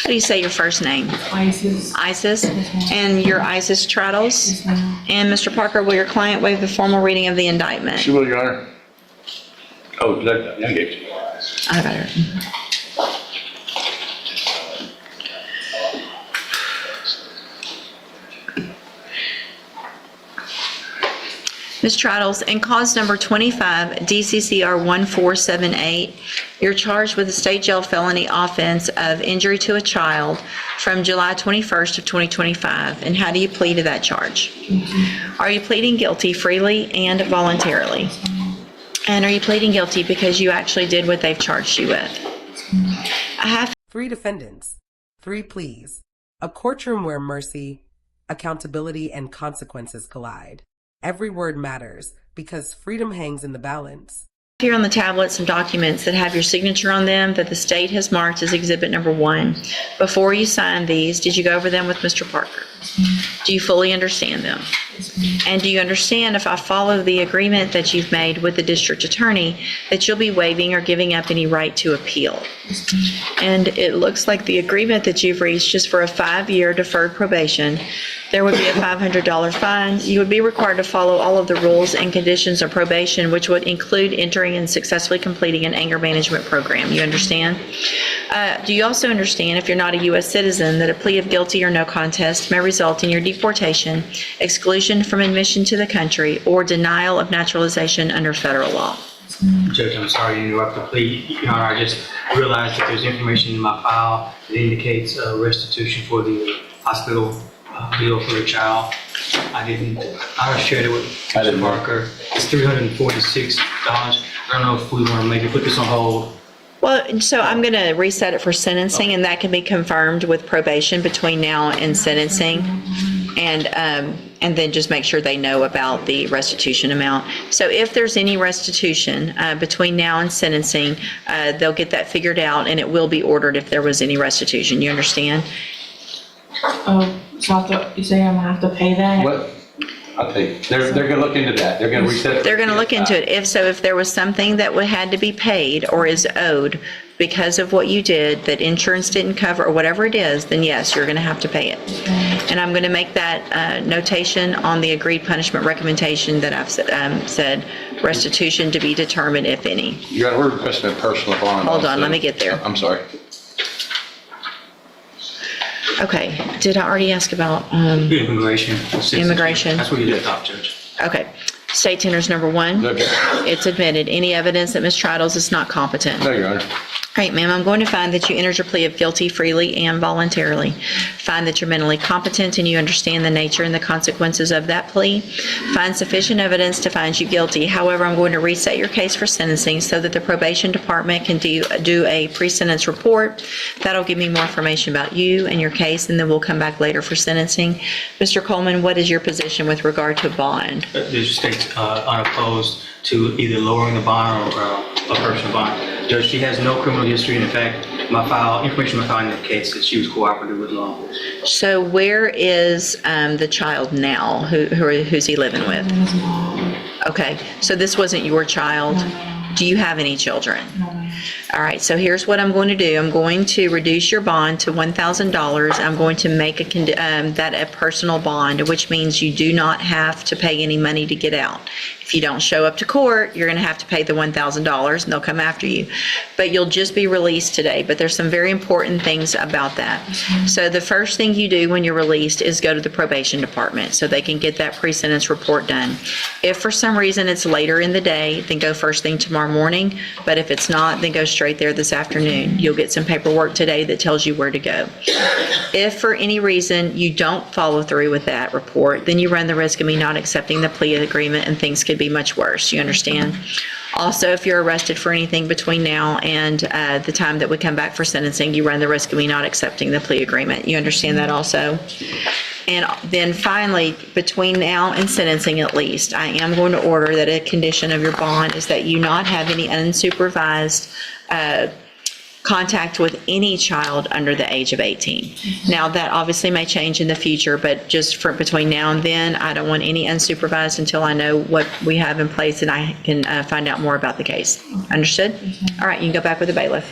How do you say your first name? Isis. Isis? And you're Isis Traddles? Yes, ma'am. And Mr. Parker, will your client waive the formal reading of the indictment? She will, Your Honor. Oh, I gave you. I got her. Ms. Traddles, in cause number 25, DCCR 1478, you're charged with a state jail felony offense of injury to a child from July 21st of 2025. And how do you plead to that charge? Are you pleading guilty freely and voluntarily? And are you pleading guilty because you actually did what they've charged you with? I have 3 defendants, 3 pleas, a courtroom where mercy, accountability, and consequences collide. Every word matters because freedom hangs in the balance. here on the tablet some documents that have your signature on them that the state has marked as exhibit number 1. Before you sign these, did you go over them with Mr. Parker? Do you fully understand them? And do you understand, if I follow the agreement that you've made with the district attorney, that you'll be waiving or giving up any right to appeal? And it looks like the agreement that you've reached is for a 5-year deferred probation. There would be a $500 fine. You would be required to follow all of the rules and conditions of probation, which would include entering and successfully completing an anger management program. You understand? Do you also understand, if you're not a U.S. citizen, that a plea of guilty or no contest may result in your deportation, exclusion from admission to the country, or denial of naturalization under federal law? Judge, I'm sorry to interrupt the plea. Your Honor, I just realized that there's information in my file that indicates restitution for the hospital bill for the child. I shared it with Mr. Parker. It's $346. I don't know if we want to maybe put this on hold. Well, so I'm going to reset it for sentencing, and that can be confirmed with probation between now and sentencing. And then just make sure they know about the restitution amount. So if there's any restitution between now and sentencing, they'll get that figured out, and it will be ordered if there was any restitution. You understand? So you say I'm gonna have to pay that? What? I think they're going to look into that. They're going to reset it. They're going to look into it. If there was something that had to be paid or is owed because of what you did that insurance didn't cover or whatever it is, then yes, you're going to have to pay it. And I'm going to make that notation on the agreed punishment recommendation that I've said restitution to be determined, if any. Your Honor, we're requesting a personal bond. Hold on, let me get there. I'm sorry. Okay, did I already ask about Immigration. Immigration? That's what you did, top judge. Okay, state tenders number 1. Okay. It's admitted. Any evidence that Ms. Traddles is not competent? No, Your Honor. All right, ma'am, I'm going to find that you entered your plea of guilty freely and voluntarily. Find that you're mentally competent and you understand the nature and the consequences of that plea. Find sufficient evidence to find you guilty. However, I'm going to reset your case for sentencing so that the probation department can do a pre-sentence report. That'll give me more information about you and your case, and then we'll come back later for sentencing. Mr. Coleman, what is your position with regard to bond? The state's unopposed to either lowering the bond or a personal bond. Judge, she has no criminal history. In fact, information in my file indicates that she was cooperative with law. So where is the child now? Who's he living with? His mom. Okay, so this wasn't your child? Do you have any children? All right, so here's what I'm going to do. I'm going to reduce your bond to $1,000. I'm going to make that a personal bond, which means you do not have to pay any money to get out. If you don't show up to court, you're going to have to pay the $1,000 and they'll come after you. But you'll just be released today. But there's some very important things about that. So the first thing you do when you're released is go to the probation department so they can get that pre-sentence report done. If for some reason it's later in the day, then go first thing tomorrow morning. But if it's not, then go straight there this afternoon. You'll get some paperwork today that tells you where to go. If for any reason you don't follow through with that report, then you run the risk of me not accepting the plea agreement and things could be much worse. You understand? Also, if you're arrested for anything between now and the time that we come back for sentencing, you run the risk of me not accepting the plea agreement. You understand that also? And then finally, between now and sentencing at least, I am going to order that a condition of your bond is that you not have any unsupervised contact with any child under the age of 18. Now, that obviously may change in the future, but just for between now and then, I don't want any unsupervised until I know what we have in place and I can find out more about the case. Understood? All right, you can go back with the bailiff.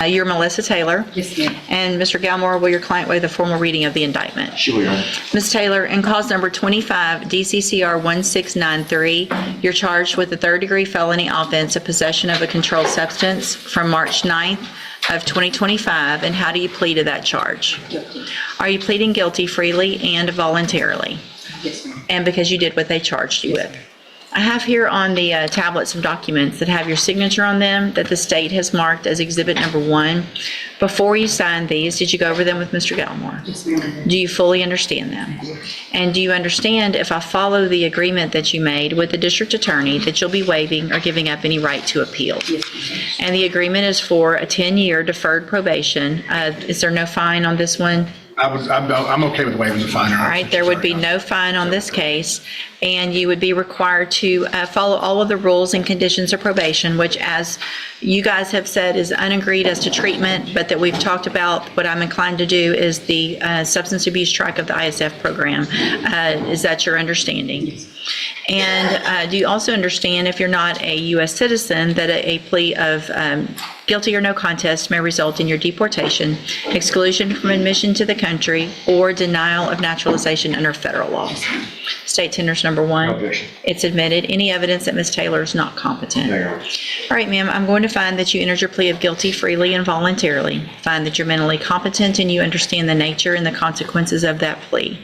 You're Melissa Taylor. Yes, ma'am. And Mr. Galmore, will your client waive the formal reading of the indictment? Sure, Your Honor. Ms. Taylor, in cause number 25 DCCR 1693, you're charged with a third-degree felony offense of possession of a controlled substance from March 9th of 2025, and how do you plead to that charge? Guilty. Are you pleading guilty freely and voluntarily? Yes, ma'am. And because you did what they charged you with? I have here on the tablet some documents that have your signature on them that the state has marked as exhibit number 1. Before you signed these, did you go over them with Mr. Galmore? Yes, ma'am. Do you fully understand them? And do you understand if I follow the agreement that you made with the district attorney that you'll be waiving or giving up any right to appeal? Yes, ma'am. And the agreement is for a 10-year deferred probation. Is there no fine on this one? I'm okay with waiving the fine. All right, there would be no fine on this case, and you would be required to follow all of the rules and conditions of probation, which, as you guys have said, is unagreed as to treatment, but that we've talked about. What I'm inclined to do is the substance abuse track of the ISF program. Is that your understanding? And do you also understand, if you're not a U.S. citizen, that a plea of guilty or no contest may result in your deportation, exclusion from admission to the country, or denial of naturalization under federal law? State tenders number 1. No objection. It's admitted. Any evidence that Ms. Taylor is not competent? No, Your Honor. All right, ma'am, I'm going to find that you entered your plea of guilty freely and voluntarily. Find that you're mentally competent and you understand the nature and the consequences of that plea.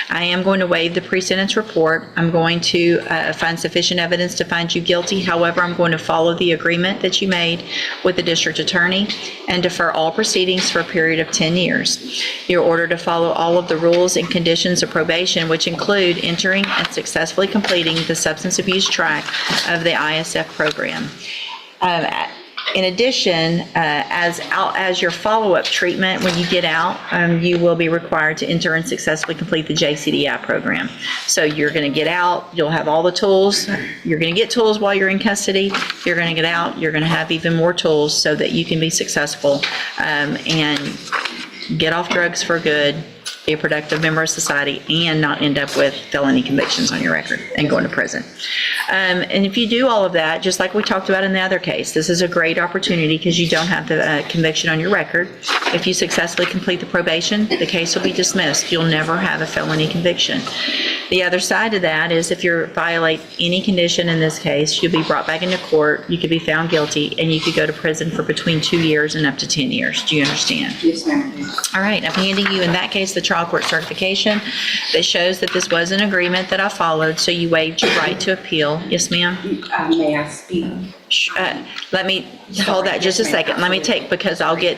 I am going to waive the pre-sentence report. I'm going to find sufficient evidence to find you guilty. However, I'm going to follow the agreement that you made with the district attorney and defer all proceedings for a period of 10 years. You're ordered to follow all of the rules and conditions of probation, which include entering and successfully completing the substance abuse track of the ISF program. In addition, as your follow-up treatment, when you get out, you will be required to enter and successfully complete the JCDI program. So you're going to get out, you'll have all the tools, you're going to get tools while you're in custody, you're going to get out, you're going to have even more tools so that you can be successful and get off drugs for good, be a productive member of society, and not end up with felony convictions on your record and going to prison. And if you do all of that, just like we talked about in the other case, this is a great opportunity because you don't have the conviction on your record. If you successfully complete the probation, the case will be dismissed. You'll never have a felony conviction. The other side of that is if you violate any condition in this case, you'll be brought back into court, you could be found guilty, and you could go to prison for between 2 years and up to 10 years. Do you understand? Yes, ma'am. All right, I'm handing you, in that case, the trial court certification that shows that this was an agreement that I followed, so you waived your right to appeal. Yes, ma'am? May I speak? Let me, hold that just a second. Let me take, because I'll get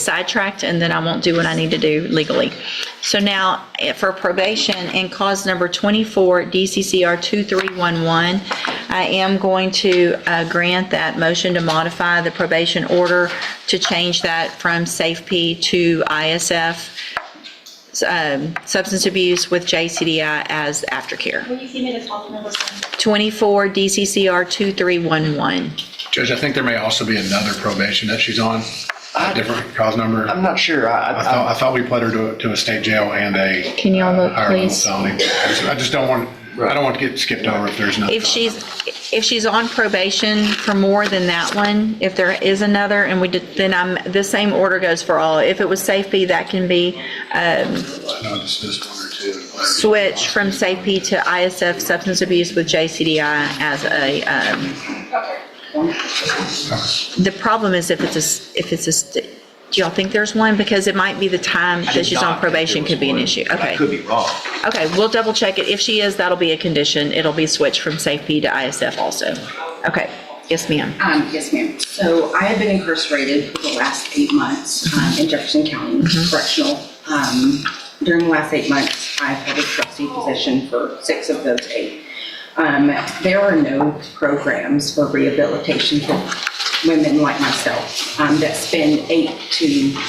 sidetracked and then I won't do what I need to do legally. So now, for probation, in cause number 24, DCCR 2311, I am going to grant that motion to modify the probation order to change that from SafeP to ISF, substance abuse with JCDI as aftercare. Will you give me the call number? 24 DCCR 2311. Judge, I think there may also be another probation that she's on, a different cause number. I'm not sure. I thought we pled her to a state jail and a Can y'all look, higher level please? felony. I just don't want, I don't want to get skipped over if there's nothing. If she's on probation for more than that one, if there is another, and then the same order goes for all. If it was SafeP, that can be I know it's this one or two. switched from SafeP to ISF substance abuse with JCDI as a. The problem is if it's a. Do y'all think there's one? Because it might be the time that she's on probation could be an issue. Okay. I could be wrong. Okay, we'll double check it. If she is, that'll be a condition. It'll be switched from SafeP to ISF also. Okay, yes, ma'am. Yes, ma'am. So I have been incarcerated for the last 8 months in Jefferson County Correctional. During the last 8 months, I've held a trustee position for 6 of those 8. There are no programs for rehabilitation for women like myself that spend 8 to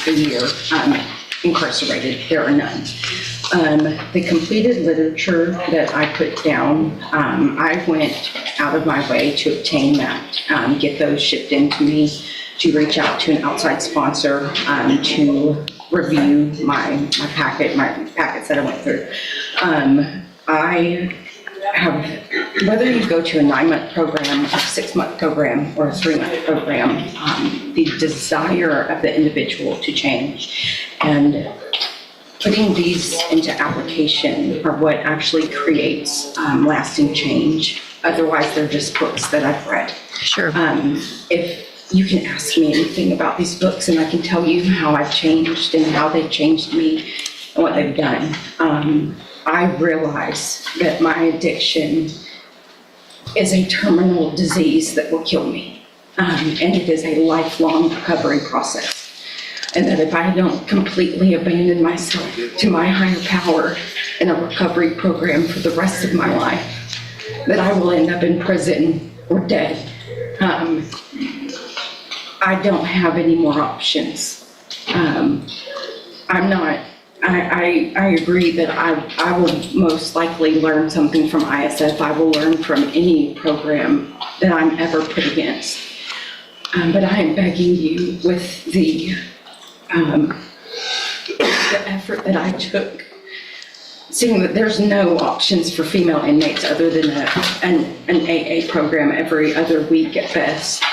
a year incarcerated. There are none. The completed literature that I put down, I went out of my way to obtain that, get those shipped in to me, to reach out to an outside sponsor to review my packets that I went through. I whether you go to a 9-month program, a 6-month program, or a 3-month program, the desire of the individual to change and putting these into application are what actually creates lasting change. Otherwise, they're just books that I've read. Sure. If you can ask me anything about these books and I can tell you how I've changed and how they've changed me and what they've done. I realize that my addiction is a terminal disease that will kill me. And it is a lifelong recovery process. And that if I don't completely abandon myself to my higher power in a recovery program for the rest of my life, that I will end up in prison or dead. I don't have any more options. I agree that I will most likely learn something from ISF. I will learn from any program that I'm ever put against. But I am begging you with the effort that I took, seeing that there's no options for female inmates other than an AA program every other week at best.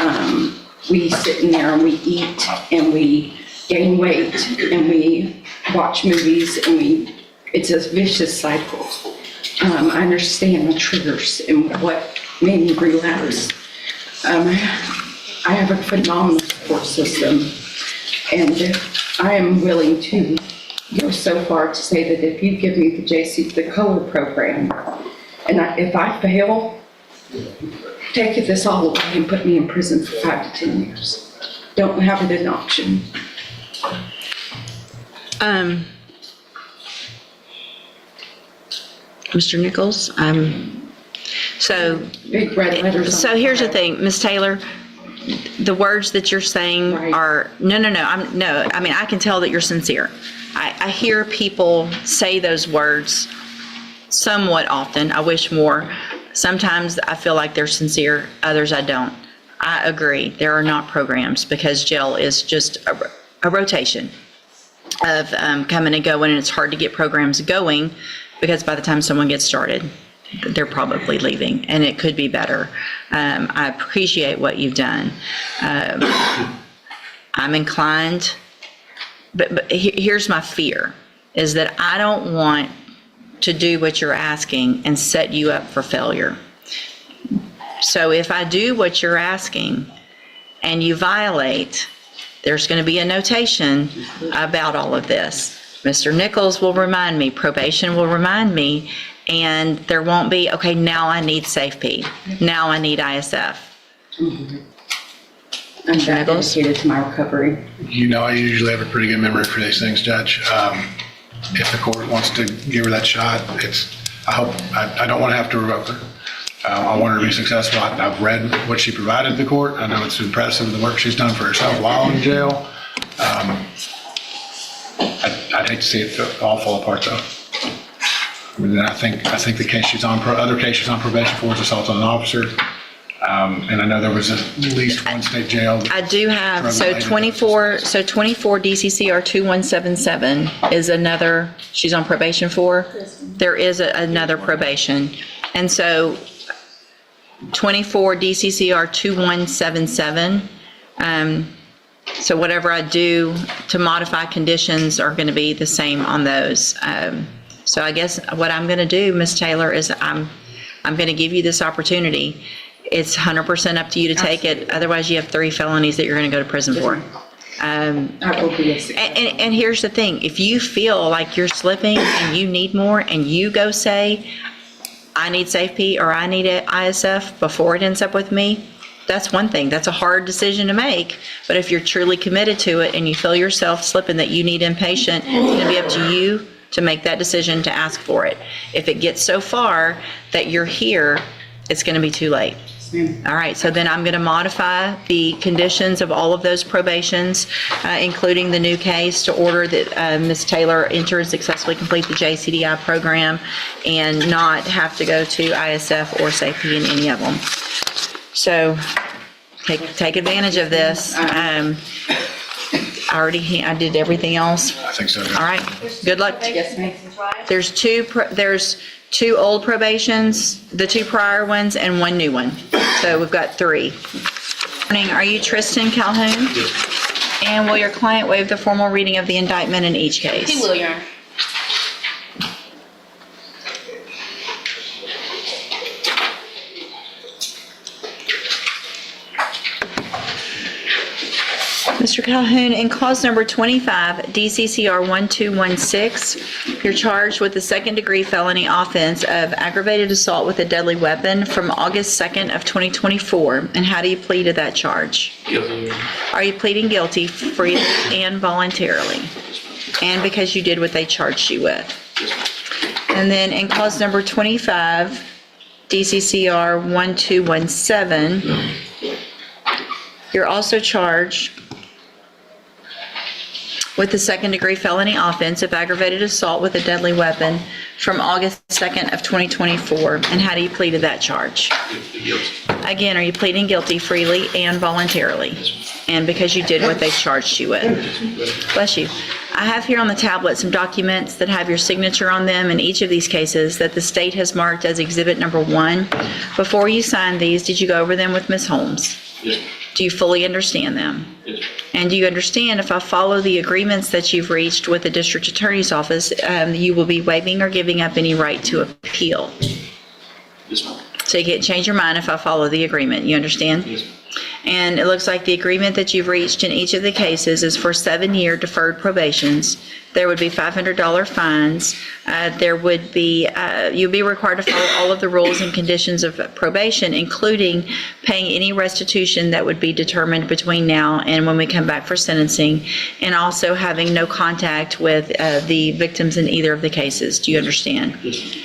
We sit in there and we eat and we gain weight and we watch movies and it's a vicious cycle. I understand the triggers and what made me relapse. I have a phenomenal support system, and I am willing to go so far to say that if you give me the COLA program, and if I fail, take this all away and put me in prison for 5 to 10 years. Don't have it an option. Mr. Nichols, so Big red letters. So here's the thing, Ms. Taylor, the words that you're saying Right. are, I mean, I can tell that you're sincere. I hear people say those words somewhat often. I wish more. Sometimes I feel like they're sincere, others I don't. I agree, there are not programs because jail is just a rotation of coming and going, and it's hard to get programs going because by the time someone gets started, they're probably leaving, and it could be better. I appreciate what you've done. I'm inclined, but here's my fear, is that I don't want to do what you're asking and set you up for failure. So if I do what you're asking and you violate, there's going to be a notation about all of this. Mr. Nichols will remind me, probation will remind me, and there won't be, okay, now I need SafeP. Now I need ISF. I'm that dedicated to my recovery. You know, I usually have a pretty good memory for these things, Judge. If the court wants to give her that shot, I don't want to have to revoke her. I want her to be successful. I've read what she provided the court. I know it's impressive, the work she's done for herself while in jail. I'd hate to see it all fall apart, though. I mean, I think the case she's on, other case she's on probation for is assault on an officer. And I know there was at least one state jail. I do have, so 24 DCCR 2177 is another, she's on probation for. There is another probation. And so 24 DCCR 2177, so whatever I do to modify conditions are going to be the same on those. So I guess what I'm going to do, Ms. Taylor, is I'm going to give you this opportunity. It's 100% up to you to take it. Otherwise, you have 3 felonies that you're going to go to prison for. That will be a success. And here's the thing. If you feel like you're slipping and you need more and you go say, I need SafeP or I need ISF before it ends up with me, that's one thing. That's a hard decision to make. But if you're truly committed to it and you feel yourself slipping that you need inpatient, it's going to be up to you to make that decision to ask for it. If it gets so far that you're here, it's going to be too late. All right, so then I'm going to modify the conditions of all of those probations, including the new case, to order that Ms. Taylor enter and successfully complete the JCDI program and not have to go to ISF or SafeP in any of them. So take advantage of this. I did everything else. I think so. All right, good luck. Yes, ma'am. There's 2 old probations, the 2 prior ones, and 1 new one. So we've got 3. Morning, are you Tristan Calhoun? Yes. And will your client waive the formal reading of the indictment in each case? He will, Your Honor. Mr. Calhoun, in clause number 25, DCCR 1216, you're charged with the second-degree felony offense of aggravated assault with a deadly weapon from August 2nd of 2024. And how do you plead to that charge? Guilty. Are you pleading guilty freely and voluntarily? And because you did what they charged you with? And then in clause number 25, DCCR 1217, you're also charged with the second-degree felony offense of aggravated assault with a deadly weapon from August 2nd of 2024. And how do you plead to that charge? Guilty. Again, are you pleading guilty freely and voluntarily? And because you did what they charged you with? Bless you. I have here on the tablet some documents that have your signature on them in each of these cases that the state has marked as exhibit number 1. Before you signed these, did you go over them with Ms. Holmes? Yes. Do you fully understand them? Yes. And do you understand if I follow the agreements that you've reached with the district attorney's office, you will be waiving or giving up any right to appeal? Yes, ma'am. So you can't change your mind if I follow the agreement. You understand? Yes, ma'am. And it looks like the agreement that you've reached in each of the cases is for 7-year deferred probations. There would be $500 fines. There would be, you'll be required to follow all of the rules and conditions of probation, including paying any restitution that would be determined between now and when we come back for sentencing, and also having no contact with the victims in either of the cases. Do you understand? Yes, ma'am.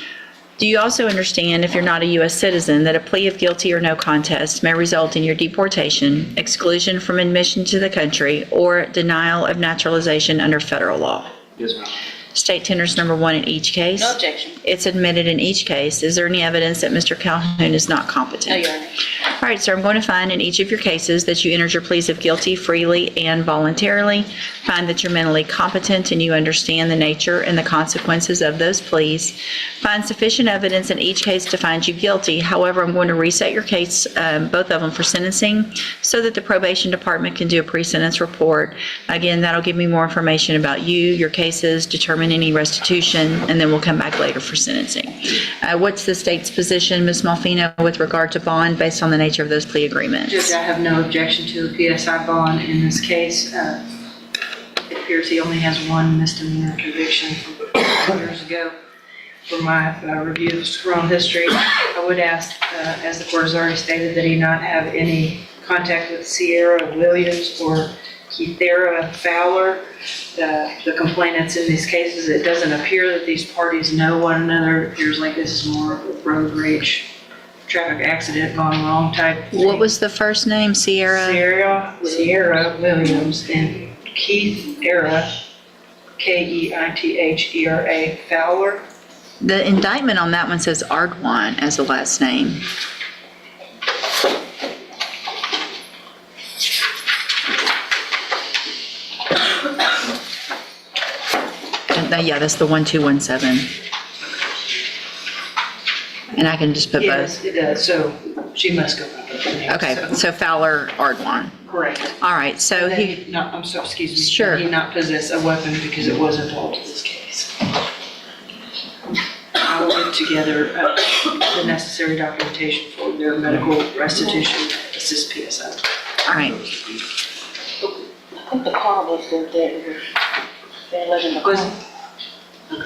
Do you also understand, if you're not a U.S. citizen, that a plea of guilty or no contest may result in your deportation, exclusion from admission to the country, or denial of naturalization under federal law? Yes, ma'am. State tenders number 1 in each case. No objection. It's admitted in each case. Is there any evidence that Mr. Calhoun is not competent? No, Your Honor. All right, sir, I'm going to find in each of your cases that you entered your pleas of guilty freely and voluntarily, find that you're mentally competent and you understand the nature and the consequences of those pleas, find sufficient evidence in each case to find you guilty. However, I'm going to reset your case, both of them, for sentencing so that the probation department can do a pre-sentence report. Again, that'll give me more information about you, your cases, determine any restitution, and then we'll come back later for sentencing. What's the state's position, Ms. Malfino, with regard to bond based on the nature of those plea agreements? Judge, I have no objection to the PSI bond in this case. It appears he only has 1 misdemeanor conviction from years ago. For my review of his criminal history, I would ask, as the court has already stated, that he not have any contact with Sierra Williams or Keithera Fowler, the complainants in these cases. It doesn't appear that these parties know one another. It appears like this is more of a road rage, traffic accident gone wrong type thing. What was the first name, Sierra? Sierra Williams and Keithera, Keithera Fowler. The indictment on that one says Ardwan as the last name. Yeah, that's the 1217. And I can just put Yes, both. it does, so she must go by both names. Okay, so Fowler, Ardwan. Correct. All right, so Then he, he not, I'm sorry, excuse me. Sure. He not possess a weapon because it was involved in this case. I will put together the necessary documentation for their medical restitution, assist PSI. all right. I think the car was still dead. They're alleging the Was- car.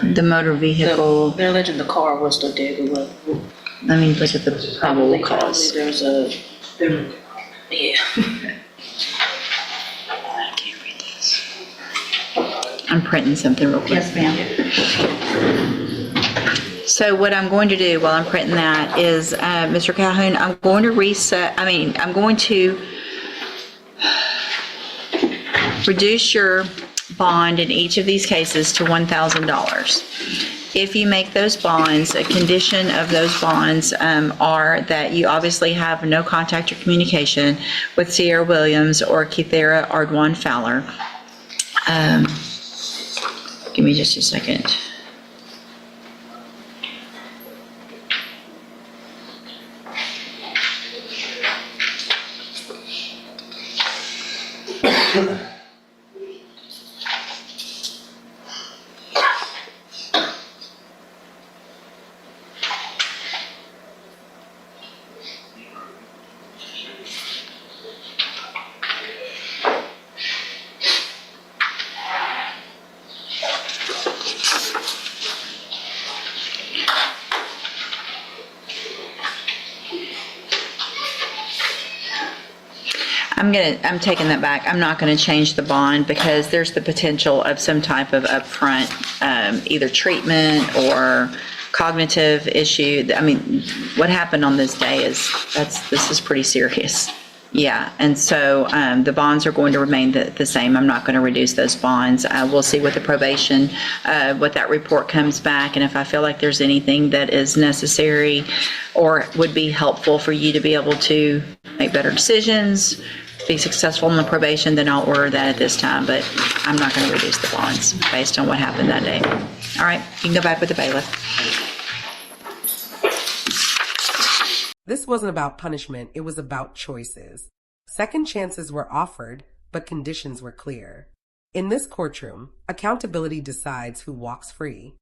The motor vehicle, They're alleging the car was still dead. let me look at the probable cause. There's a, There- yeah. I can't read this. I'm printing something real quick. Yes, ma'am. So what I'm going to do while I'm printing that is, Mr. Calhoun, I'm going to I'm going to reduce your bond in each of these cases to $1,000. If you make those bonds, a condition of those bonds are that you obviously have no contact or communication with Sierra Williams or Keithera Ardwan Fowler. Give me just a second. I'm taking that back. I'm not gonna change the bond because there's the potential of some type of upfront, either treatment or cognitive issue. I mean, what happened on this day this is pretty serious. Yeah, and so the bonds are going to remain the same. I'm not going to reduce those bonds. We'll see what the probation, what that report comes back, and if I feel like there's anything that is necessary or would be helpful for you to be able to make better decisions, be successful in the probation, then I'll order that at this time, but I'm not going to reduce the bonds based on what happened that day. All right, you can go back with the bailiff. This wasn't about punishment, it was about choices. Second chances were offered, but conditions were clear. In this courtroom, accountability decides who walks free.